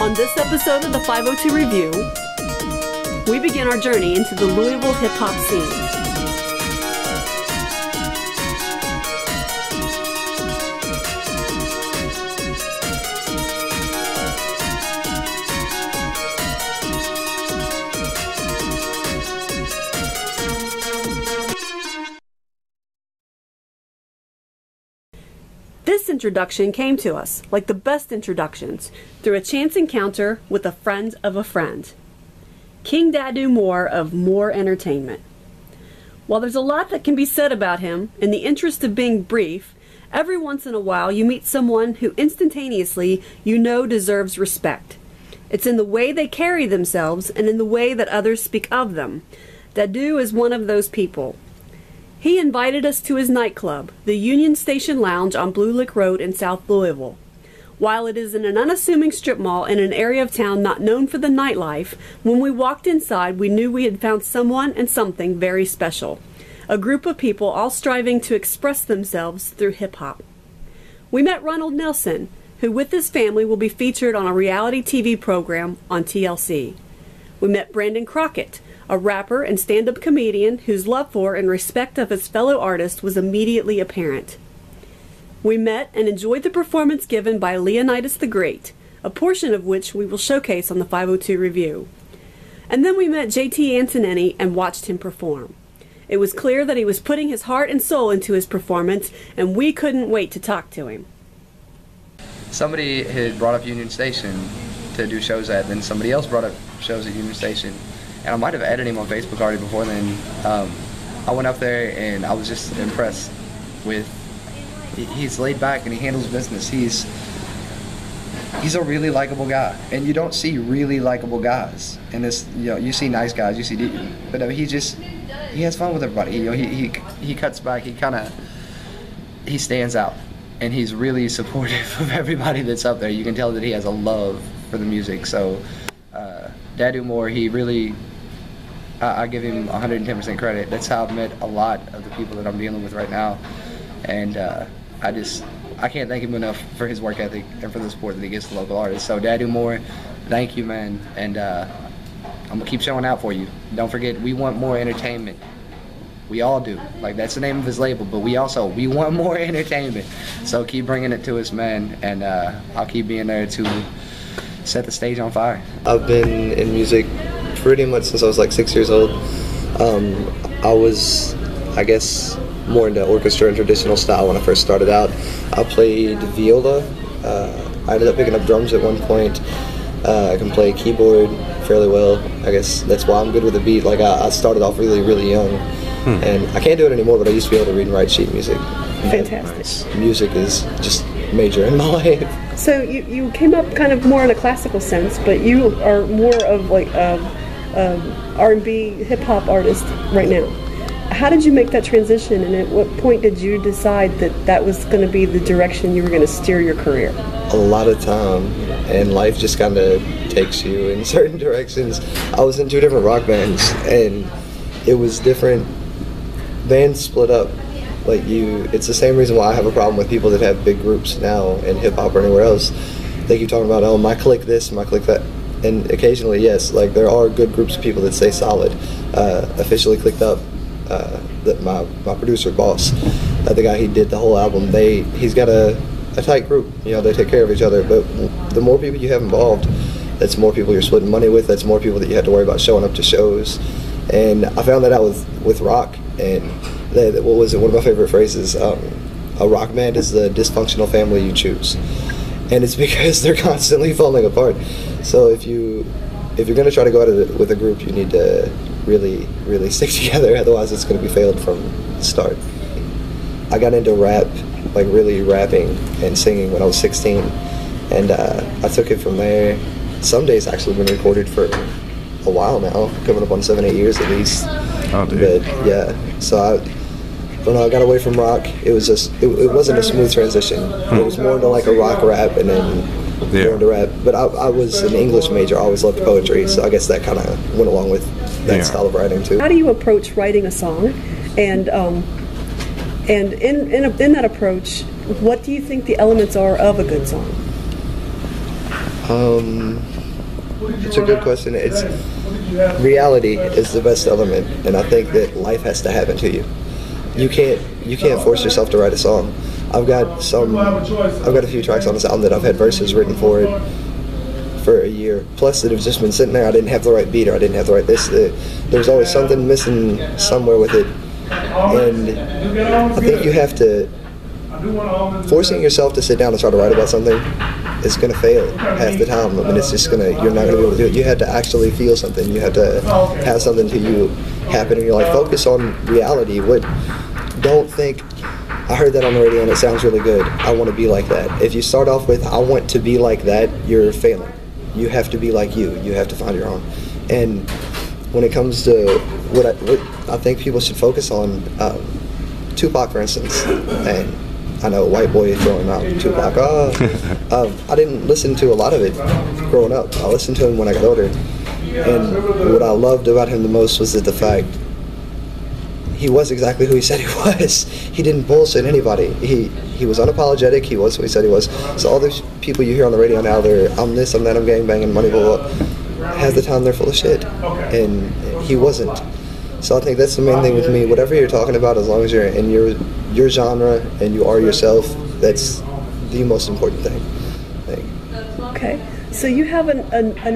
On this episode of the 502 Review, we begin our journey into the Louisville hip-hop scene. This introduction came to us, like the best introductions, through a chance encounter with a friend of a friend. King Dadu Moore of Moore Entertainment. While there's a lot that can be said about him, in the interest of being brief, every once in a while you meet someone who instantaneously you know deserves respect. It's in the way they carry themselves and in the way that others speak of them. Dadu is one of those people. He invited us to his nightclub, the Union Station Lounge on Blue Lick Road in South Louisville. While it is in an unassuming strip mall in an area of town not known for the nightlife, when we walked inside we knew we had found someone and something very special. A group of people all striving to express themselves through hip-hop. We met Ronald Nelson, who with his family will be featured on a reality TV program on TLC. We met Brandon Crockett, a rapper and stand-up comedian whose love for and respect of his fellow artists was immediately apparent. We met and enjoyed the performance given by Leonidas the Great, a portion of which we will showcase on the 502 Review. And then we met JTAntonini and watched him perform. It was clear that he was putting his heart and soul into his performance, and we couldn't wait to talk to him. Somebody had brought up Union Station to do shows at, then somebody else brought up shows at Union Station. And I might have added him on Facebook already before then. I went up there and I was just impressed with, he's laid back and he handles business. He's a really likable guy. And you don't see really likable guys in this, you see nice guys, you see, but no, he has fun with everybody. He cuts back, he stands out. And he's really supportive of everybody that's up there. You can tell that he has a love for the music. So Dadu Moore, he really, I give him 110% credit. That's how I've met a lot of the people that I'm dealing with right now. And I can't thank him enough for his work ethic and for the support that he gives to local artists. So Dadu Moore, thank you, man. And I'm gonna keep showing out for you. Don't forget, we want more entertainment. We all do. Like, that's the name of his label, but we want more entertainment. So keep bringing it to us, man. And I'll keep being there to set the stage on fire. I've been in music pretty much since I was like 6 years old. I was, I guess, more into orchestra and traditional style when I first started out. I played viola. I ended up picking up drums at one point. I can play keyboard fairly well. I guess that's why I'm good with the beat. Like, I started off really, really young. And I can't do it anymore, but I used to be able to read and write sheet music. Fantastic. Music is just major in my life. So you came up kind of more in a classical sense, but you are more of like R&B hip-hop artist right now. How did you make that transition, and at what point did you decide that that was going to be the direction you were going to steer your career? A lot of time, and life just kind of takes you in certain directions. I was in 2 different rock bands, and it was different. Bands split up. Like, it's the same reason why I have a problem with people that have big groups now in hip-hop or anywhere else. They keep talking about, oh, my clique this, my clique that. And occasionally, yes, like, there are good groups of people that stay solid. Officially clicked up, that my producer, Boss, the guy he did the whole album, he's got a tight group. They take care of each other. But the more people you have involved, that's more people you're splitting money with, that's more people that you have to worry about showing up to shows. And I found that out with rock. And what was it? One of my favorite phrases, a rock band is the dysfunctional family you choose. And it's because they're constantly falling apart. So if you're going to try to go at it with a group, you need to really, really stick together. Otherwise, it's going to be failed from the start. I got into rap, like really rapping and singing when I was 16. And I took it from there. Some days actually been recorded for a while now, coming up on 7-8 years at least. Oh, dude. But yeah, so I got away from rock. It was just, it wasn't a smooth transition. It was more into like a rock rap and then more into rap. But I was an English major. I always loved poetry, so I guess that kind of went along with that style of writing too. How do you approach writing a song? And in that approach, what do you think the elements are of a good song? It's a good question. It's reality is the best element, and I think that life has to happen to you. You can't force yourself to write a song. I've got a few tracks on this album that I've had verses written for it for a year plus that have just been sitting there. I didn't have the right beat, or I didn't have the right this. There's always something missing somewhere with it, and I think you have to, forcing yourself to sit down and try to write about something is going to fail half the time. I mean, it's just you're not going to be able to do it. You have to actually feel something. You have to have something to you happen in your life. Focus on reality. Don't think, I heard that on the radio and it sounds really good, I want to be like that. If you start off with, I want to be like that, you're failing. You have to be like you. You have to find your own. And when it comes to what I think people should focus on, Tupac, for instance, and I know white boy throwing out Tupac. I didn't listen to a lot of it growing up. I listened to him when I got older. And what I loved about him the most was that the fact he was exactly who he said he was. He didn't bullshit anybody. He was unapologetic. He was who he said he was. So all these people you hear on the radio now, I'm this, I'm that, I'm gangbanging, money, blah, blah, blah. Half the time they're full of shit. And he wasn't. So I think that's the main thing with me. Whatever you're talking about, as long as you're in your genre and you are yourself, that's the most important thing. Okay, so you have an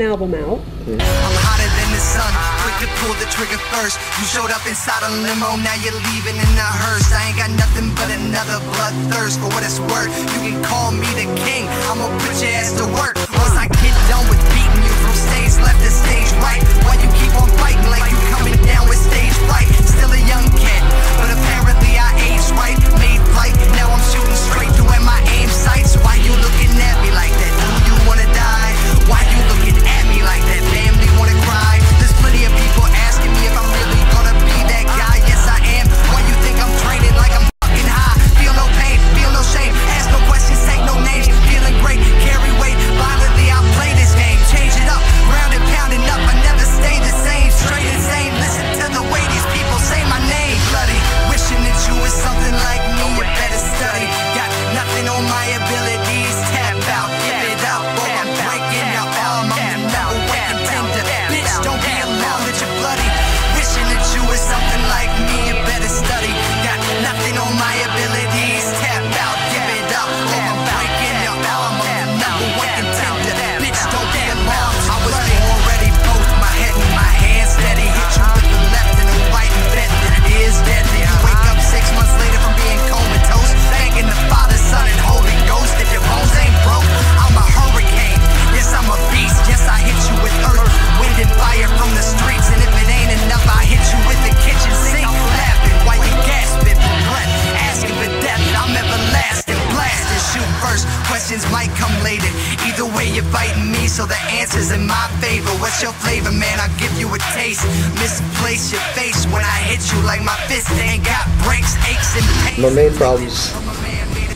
album out. I'm hotter than the sun, quick to pull the trigger first. You showed up inside a limo, now you're leaving in a hearse. I ain't got nothing but another bloodthirst. For what it's worth, you can call me the king, I'ma put your ass to work. Once I get done with beating you from stage left to stage right, why you keep on fighting like you coming down with stage fright? Still a young kid, but apparently I aged right. Made flight, now I'm shooting straight through at my aim sights. Why you looking at me like that? Do you wanna die? Why you looking at me like that? Family wanna cry. There's plenty of people asking me if I'm really gonna be that guy. Yes I am. Why you think I'm training like I'm fucking high? Feel no pain, feel no shame. Ask no questions, take no names. Feeling great, carry weight. Violently I play this game. Change it up, round and pounding up. I never stay the same. Straight insane. Listen to the way these people say my name. Bloody, wishing that you was something like me. You better study. Got nothing on my abilities. Tap out, give it up, or I'm breaking your arm. I'm the number one contender. Bitch, don't be alarmed that you're bloody. Wishing that you was something like me. You better study. Got nothing on my abilities. Tap out, give it up, or I'm breaking your arm. I'm the number one contender. Bitch, don't be alarmed. I was already both my head and my hands steady. Hit you with the left and the right and bet that it is deadly. You wake up 6 months later from being comatose, thanking the Father, Son, and Holy Ghost. If your bones ain't broke, I'm a hurricane. Yes, I'm a beast. Yes, I hit you with earth, wind, and fire from the streets. And if it ain't enough, I hit you with the kitchen sink. Laughing while you gasping for breath, asking for death. I'm everlasting, blast and shoot first. Questions might come later. Either way, you're fighting me, so the answer's in my favor. What's your flavor, man? I'll give you a taste. Misplace your face when I hit you like my fist ain't got breaks, aches, and pains. My main problem's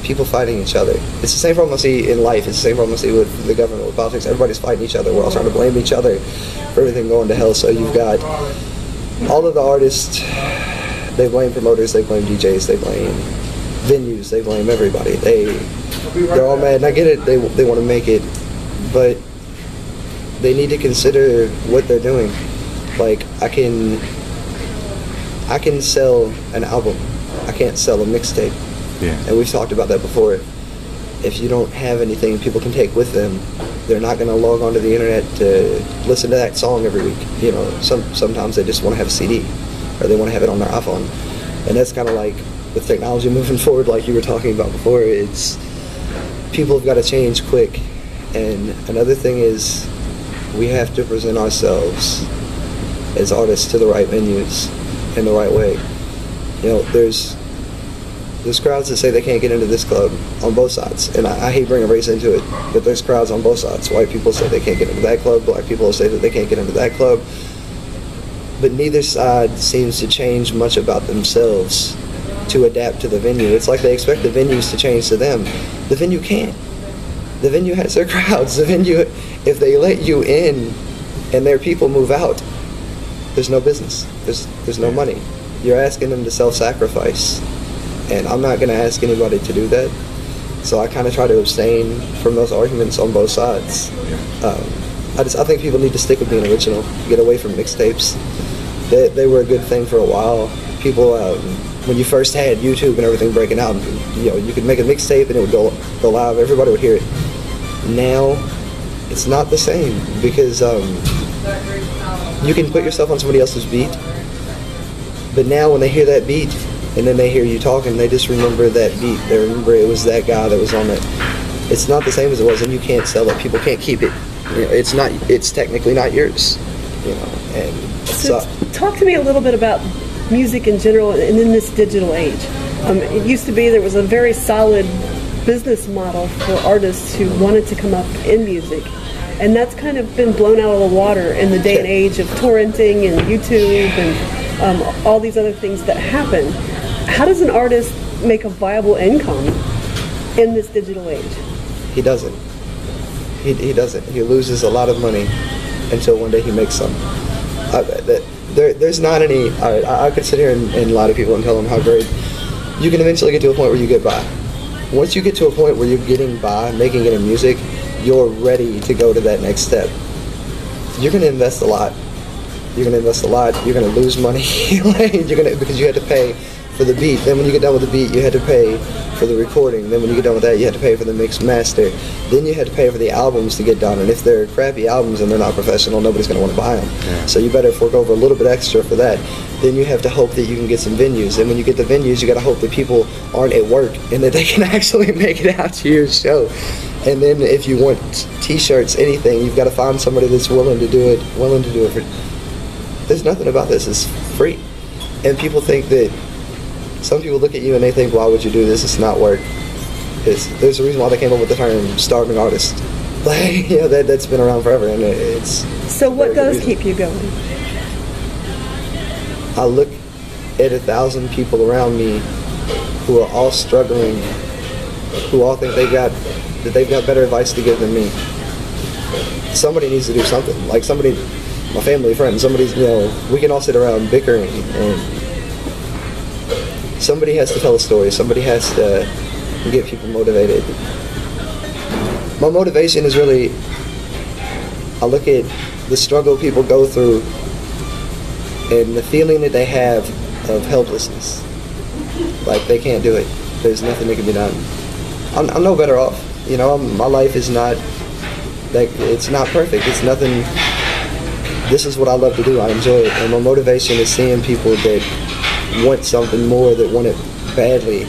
people fighting each other. It's the same problem I see in life. It's the same problem I see with the government, with politics. Everybody's fighting each other. We're all trying to blame each other for everything going to hell. So you've got all of the artists, they blame promoters, they blame DJs, they blame venues, they blame everybody. They're all mad, and I get it, they want to make it, but they need to consider what they're doing. Like, I can sell an album, I can't sell a mixtape. Yeah. And we've talked about that before. If you don't have anything people can take with them, they're not going to log onto the internet to listen to that song every week. You know, sometimes they just want to have a CD, or they want to have it on their iPhone. And that's kind of like with technology moving forward, like you were talking about before. It's people have got to change quick. And another thing is, we have to present ourselves as artists to the right venues in the right way. You know, there's crowds that say they can't get into this club on both sides, and I hate bringing race into it, but there's crowds on both sides. White people say they can't get into that club, black people say that they can't get into that club, but neither side seems to change much about themselves to adapt to the venue. It's like they expect the venues to change to them. The venue can't. The venue has their crowds. The venue, if they let you in and their people move out, there's no business. There's no money. You're asking them to self-sacrifice. And I'm not going to ask anybody to do that. So I kind of try to abstain from those arguments on both sides. I I think people need to stick with being original. Get away from mixtapes. They were a good thing for a while. People, when you first had YouTube and everything breaking out, you could make a mixtape and it would go live. Everybody would hear it. Now, it's not the same because you can put yourself on somebody else's beat, but now when they hear that beat and then they hear you talking, they just remember that beat. They remember it was that guy that was on it. It's not the same as it was, and you can't sell it. People can't keep it. It's not. It's technically not yours. And so talk to me a little bit about music in general and in this digital age. It used to be there was a very solid business model for artists who wanted to come up in music, and that's kind of been blown out of the water in the day and age of torrenting and YouTube and all these other things that happen. How does an artist make a viable income in this digital age? He doesn't. He doesn't. He loses a lot of money until one day he makes some. There's not any. I could sit here and lie to people and tell them how great. You can eventually get to a point where you get by. Once you get to a point where you're getting by, making it in music, you're ready to go to that next step. You're going to invest a lot. You're going to invest a lot. You're going to lose money. Because you had to pay for the beat. Then when you get done with the beat, you had to pay for the recording. Then when you get done with that, you had to pay for the mix master. Then you had to pay for the albums to get done. And if they're crappy albums and they're not professional, nobody's going to want to buy them. Yeah. So you better fork over a little bit extra for that. Then you have to hope that you can get some venues. And when you get the venues, you got to hope that people aren't at work and that they can actually make it out to your show. And then if you want t-shirts, anything, you've got to find somebody that's willing to do it for. There's nothing about this. It's free. And people think that, some people look at you and they think, why would you do this? It's not work. There's a reason why they came up with the term starving artist. That's been around forever, and it's. So what does keep you going? I look at 1,000 people around me who are all struggling, who all think they've got better advice to give than me. Somebody needs to do something. Like somebody, my family, friends, somebody's, we can all sit around bickering, and somebody has to tell a story. Somebody has to get people motivated. My motivation is really, I look at the struggle people go through and the feeling that they have of helplessness. Like they can't do it. There's nothing that can be done. I'm no better off. My life is not, it's not perfect. It's nothing. This is what I love to do. I enjoy it. And my motivation is seeing people that want something more, that want it badly,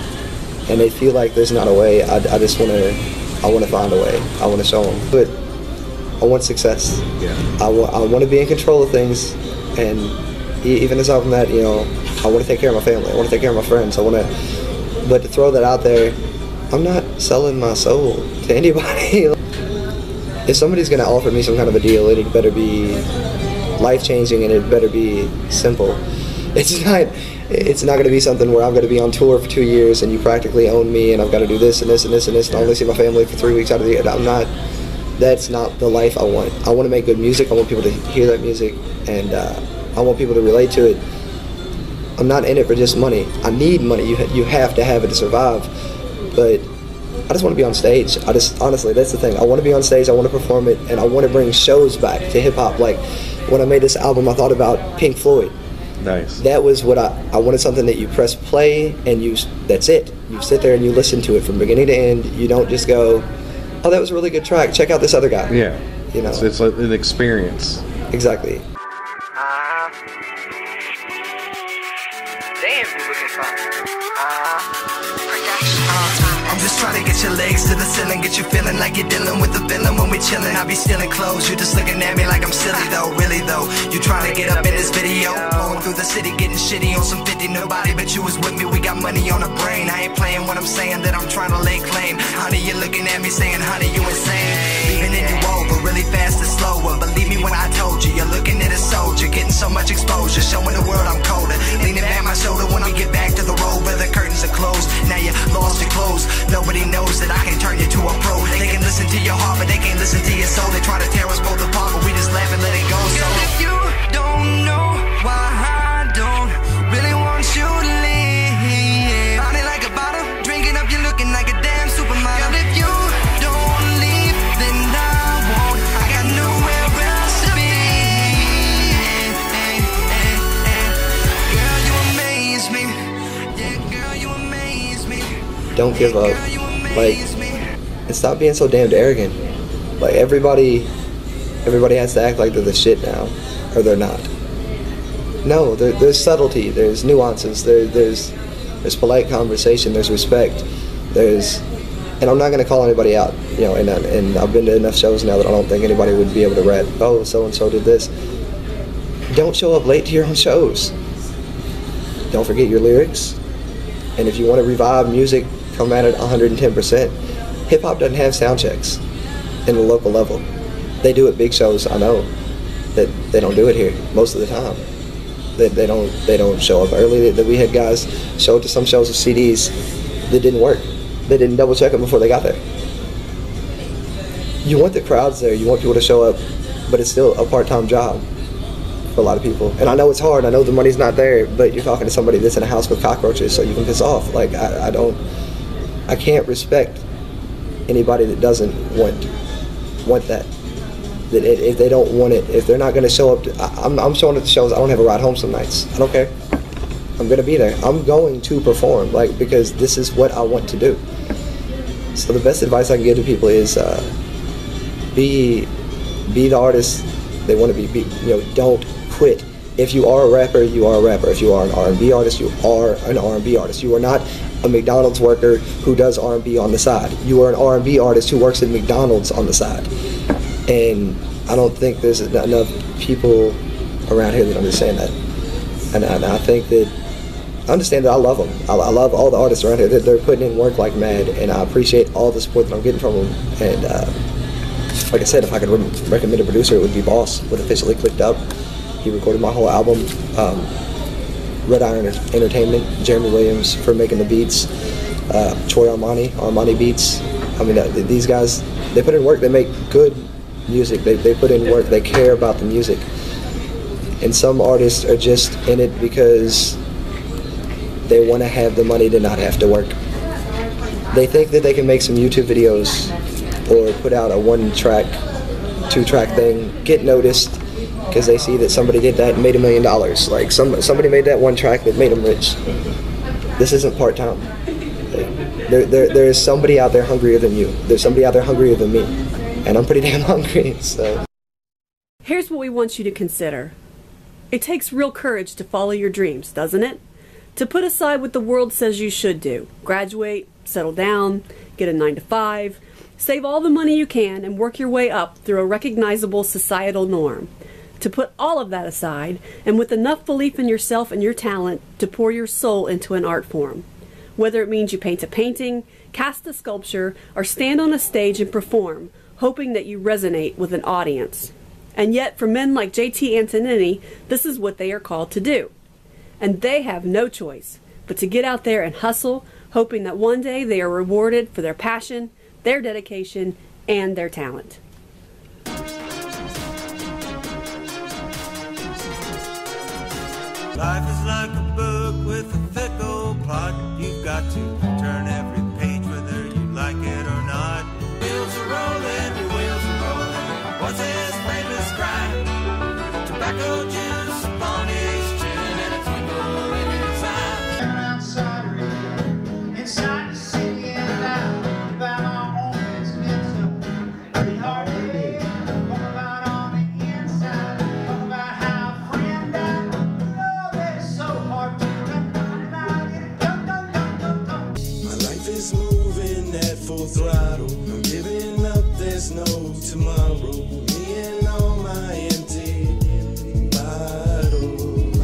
and they feel like there's not a way. I want to find a way. I want to show them. But I want success. Yeah. I want to be in control of things, and even aside from that, I want to take care of my family. I want to take care of my friends. But to throw that out there, I'm not selling my soul to anybody. If somebody's going to offer me some kind of a deal, it better be life-changing, and it better be simple. It's not going to be something where I'm going to be on tour for 2 years and you practically own me and I've got to do this and this and this and this and I only see my family for 3 weeks out of the year. That's not the life I want. I want to make good music. I want people to hear that music, and I want people to relate to it. I'm not in it for just money. I need money. You have to have it to survive. But I just want to be on stage. Honestly, that's the thing. I want to be on stage. I want to perform it, and I want to bring shows back to hip hop. Like when I made this album, I thought about Pink Floyd. Nice. That was what I wanted, something that you press play and that's it. You sit there and you listen to it from beginning to end. You don't just go, oh, that was a really good track. Check out this other guy. Yeah. It's like an experience. Exactly. Damn, you looking fine. I'm just trying to get your legs to the ceiling, get you feeling like you're dealing with the villain when we chillin'. I be stealing clothes, you just looking at me like I'm silly though, really though. You trying to get up in this video, going through the city, getting shitty on some 50. Nobody but you was with me, we got money on the brain. I ain't playing what I'm saying, that I'm trying to lay claim. Honey, you're looking at me saying, honey, you insane. Leaving in you over, really fast and slower. Believe me when I told you, you're looking at a soldier, getting so much exposure, showing the world I'm colder. Leaning back my shoulder when I get back to the road where the curtains are closed. Now you lost your clothes. Nobody knows that I can turn you to a pro. They can listen to your heart, but they can't listen to your soul. They try to tear us both apart, but we just laugh and let it go. So if you don't know why I don't really want you to leave, body like a bottle, drinking up, you're looking like a damn supermodel. If you don't leave, then I won't. I got nowhere else. don't give up. Like, and stop being so damned arrogant. Like, everybody has to act like they're the shit now, or they're not. No, there's subtlety, there's nuances, there's polite conversation, there's respect, and I'm not going to call anybody out, you know, and I've been to enough shows now that I don't think anybody would be able to rat, oh, so-and-so did this. Don't show up late to your own shows. Don't forget your lyrics. And if you want to revive music, come at it 110%. Hip-hop doesn't have sound checks in the local level. They do at big shows, I know, that they don't do it here most of the time. They don't show up early. That we had guys show up to some shows with CDs that didn't work. They didn't double check them before they got there. You want the crowds there, you want people to show up, but it's still a part-time job for a lot of people. And I know it's hard, I know the money's not there, but you're talking to somebody that's in a house with cockroaches, so you can piss off. Like, I can't respect anybody that doesn't want that. That if they don't want it, if they're not going to show up, I'm showing up to shows, I don't have a ride home some nights. I don't care. I'm going to be there. I'm going to perform, like, because this is what I want to do. So the best advice I can give to people is be the artist they want to be. You know, don't quit. If you are a rapper, you are a rapper. If you are an R&B artist, you are an R&B artist. You are not a McDonald's worker who does R&B on the side. You are an R&B artist who works at McDonald's on the side. And I don't think there's enough people around here that understand that. And I think that, I understand that I love them. I love all the artists around here. They're putting in work like mad, and I appreciate all the support that I'm getting from them. And like I said, if I could recommend a producer, it would be Boss with Officially Clicked Up. He recorded my whole album. Red Iron Entertainment, Jeremy Williams for making the beats. Troy Armani Beats. I mean, these guys, they put in work. They make good music. They put in work. They care about the music. And some artists are just in it because they want to have the money to not have to work. They think that they can make some YouTube videos or put out a 1-track, 2-track thing, get noticed because they see that somebody did that and made $1 million. Like somebody made that 1 track that made them rich. This isn't part-time. There is somebody out there hungrier than you. There's somebody out there hungrier than me. And I'm pretty damn hungry, so. Here's what we want you to consider. It takes real courage to follow your dreams, doesn't it? To put aside what the world says you should do. Graduate, settle down, get a 9-to-5, save all the money you can, and work your way up through a recognizable societal norm. To put all of that aside, and with enough belief in yourself and your talent, to pour your soul into an art form. Whether it means you paint a painting, cast a sculpture, or stand on a stage and perform, hoping that you resonate with an audience. And yet, for men like JTAntonini, this is what they are called to do. And they have no choice but to get out there and hustle, hoping that one day they are rewarded for their passion, their dedication, and their talent. Life is like a book with a fickle plot. You've got to turn every page whether you like it or not. Wheels are rolling, your wheels are rolling. What's his famous crime? Tobacco juice upon his chin and a twinkle in his eye. Outside Revue, inside the city and out. About our home, it's mixed up. Pretty hard to live. What about on the inside? What about how a friend died? Oh, it's so hard to my life is moving at full throttle. I'm giving up, there's no tomorrow. Me and all my empty bottles.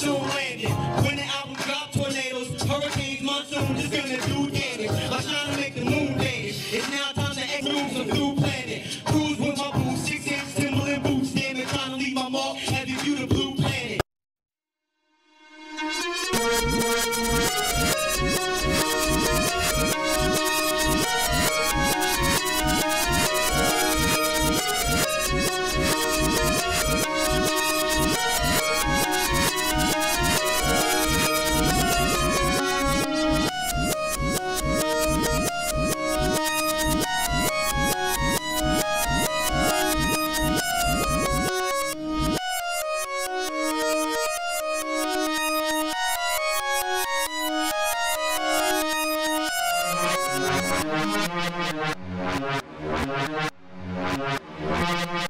So landed, when the album dropped, tornadoes, hurricanes, monsoon, just gonna do damage. I'm trying to make the moon dance. It's now time to cruise a blue planet. Cruise with my boots, 6-inch Timberland boots. Damn it, trying to leave my mark as you view the blue planet. We'll be right back.